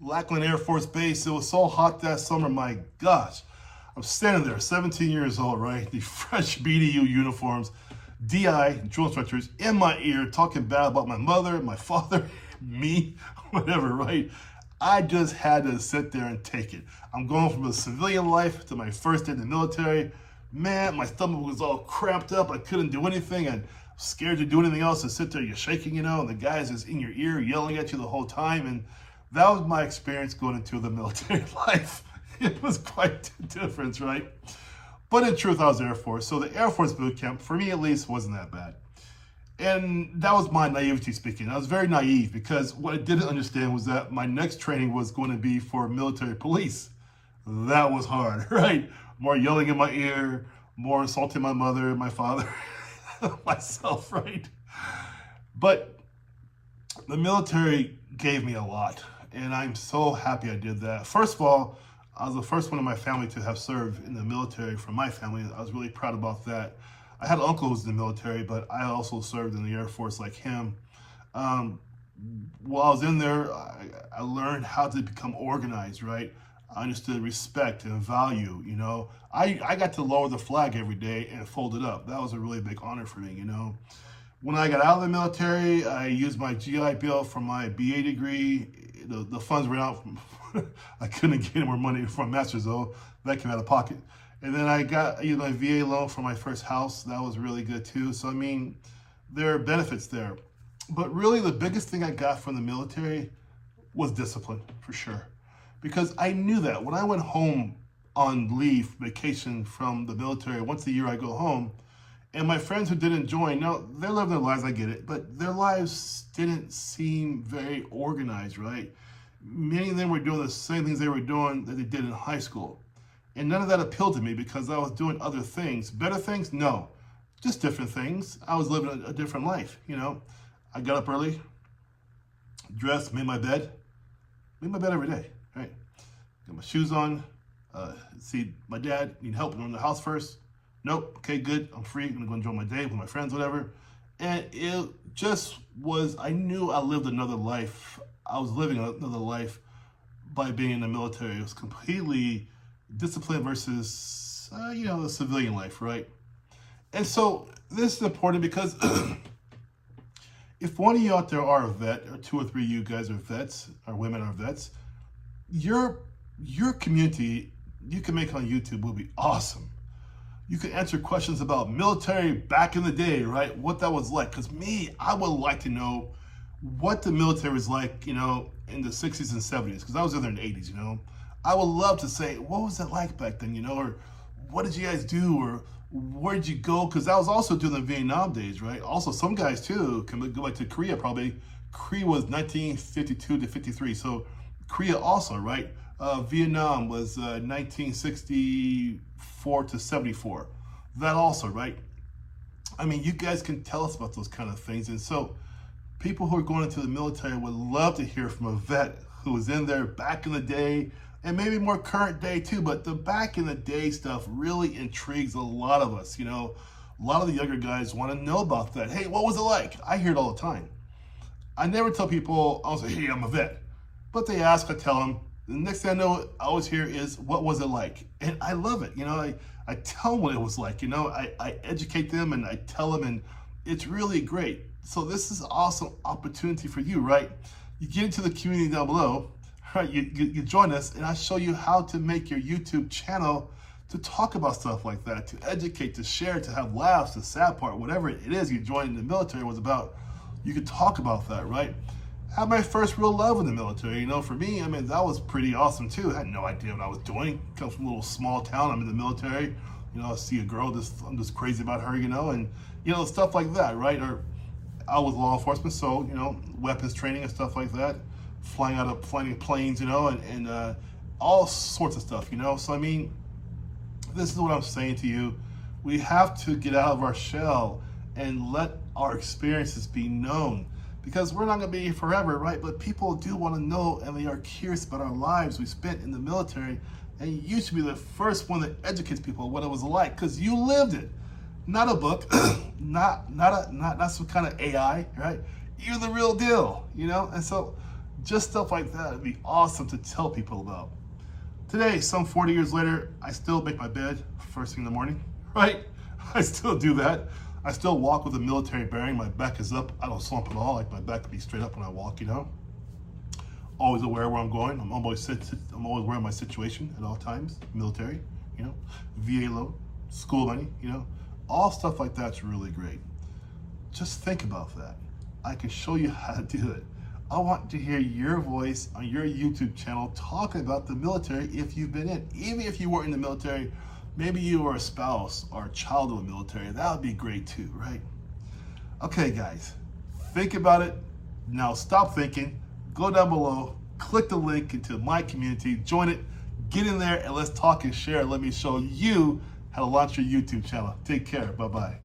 Lackland Air Force Base. It was so hot that summer, my gosh. I'm standing there, 17 years old, right? The fresh BDU uniforms, DI, drill instructors, in my ear, talking bad about my mother, my father, me, whatever, right? I just had to sit there and take it. I'm going from a civilian life to my first day in the military. Man, my stomach was all cramped up. I couldn't do anything. And scared to do anything else, to sit there, you're shaking, and the guy's just in your ear yelling at you the whole time. And that was my experience going into the military life. It was quite different, right? But in truth, I was Air Force. So the Air Force boot camp, for me at least, wasn't that bad. And that was my naivety speaking. I was very naive because what I didn't understand was that my next training was going to be for military police. That was hard, right? More yelling in my ear, more insulting my mother, my father, myself, right? But the military gave me a lot, and I'm so happy I did that. First of all, I was the first one in my family to have served in the military from my family. I was really proud about that. I had an uncle who was in the military, but I also served in the Air Force like him. While I was in there, I learned how to become organized, right? I understood respect and value, I got to lower the flag every day and fold it up. That was a really big honor for me, When I got out of the military, I used my GI Bill for my BA degree. The funds ran out. I couldn't get any more money for my master's though. That came out of pocket. And then I got my VA loan for my first house. That was really good too. So there are benefits there. But really the biggest thing I got from the military was discipline, for sure. Because I knew that when I went home on leave, vacation from the military, once a year I go home, and my friends who didn't join, now they're living their lives, I get it, but their lives didn't seem very organized, right? Many of them were doing the same things they were doing that they did in high school. And none of that appealed to me because I was doing other things. Better things? No. Just different things. I was living a different life, I got up early, dressed, made my bed every day, right? Got my shoes on, see my dad, need help in the house first. Nope, okay, good, I'm free, I'm gonna go enjoy my day with my friends, whatever. And it just was, I knew I lived another life. I was living another life by being in the military. It was completely discipline versus, the civilian life, right? And so this is important because if one of you out there are a vet, or 2 or 3 of you guys are vets, or women are vets, your community you can make on YouTube will be awesome. You can answer questions about military back in the day, right? What that was like. Because I would like to know what the military was like, in the 60s and 70s. Because I was in there in the 80s, I would love to say, what was it like back then, or what did you guys do, or where did you go? Because I was also doing the Vietnam days, right? Also, some guys too can go back to Korea probably. Korea was 1952 to 53, so Korea also, right? Vietnam was 1964 to 74. That also, right? You guys can tell us about those kind of things. And so people who are going into the military would love to hear from a vet who was in there back in the day, and maybe more current day too, but the back in the day stuff really intrigues a lot of us. A lot of the younger guys want to know about that. Hey, what was it like? I hear it all the time. I never tell people, I'll say, hey, I'm a vet. But they ask, I tell them. The next thing I know, I always hear is, what was it like? And I love it. I tell them what it was like. I educate them and I tell them, and it's really great. So this is an awesome opportunity for you, right? You get into the community down below, right? You join us, and I show you how to make your YouTube channel to talk about stuff like that, to educate, to share, to have laughs, the sad part, whatever it is you joined in the military was about. You could talk about that, right? I had my first real love in the military. For me, that was pretty awesome too. I had no idea what I was doing. Come from a little small town, I'm in the military. I see a girl, I'm just crazy about her, and stuff like that, right? Or I was law enforcement, so weapons training and stuff like that, flying planes, and all sorts of stuff, So this is what I'm saying to you. We have to get out of our shell and let our experiences be known. Because we're not going to be here forever, right? But people do want to know, and they are curious about our lives we spent in the military. And you should be the first one that educates people what it was like, because you lived it. Not a book, not some kind of AI, right? You're the real deal, And so Just stuff like that would be awesome to tell people about. Today, some 40 years later, I still make my bed first thing in the morning, right? I still do that. I still walk with a military bearing. My back is up. I don't slump at all. Like, my back can be straight up when I walk, you know? Always aware where I'm going. I'm always aware of my situation at all times. Military, you know? VA load, school money, you know? All stuff like that's really great. Just think about that. I can show you how to do it. I want to hear your voice on your YouTube channel talking about the military if you've been in. Even if you weren't in the military, maybe you were a spouse or a child of the military. That would be great too, right? Okay, guys, think about it. Now stop thinking. Go down below, click the link into my community, join it, get in there, and let's talk and share. Let me show you how to launch your YouTube channel. Take care. Bye-bye.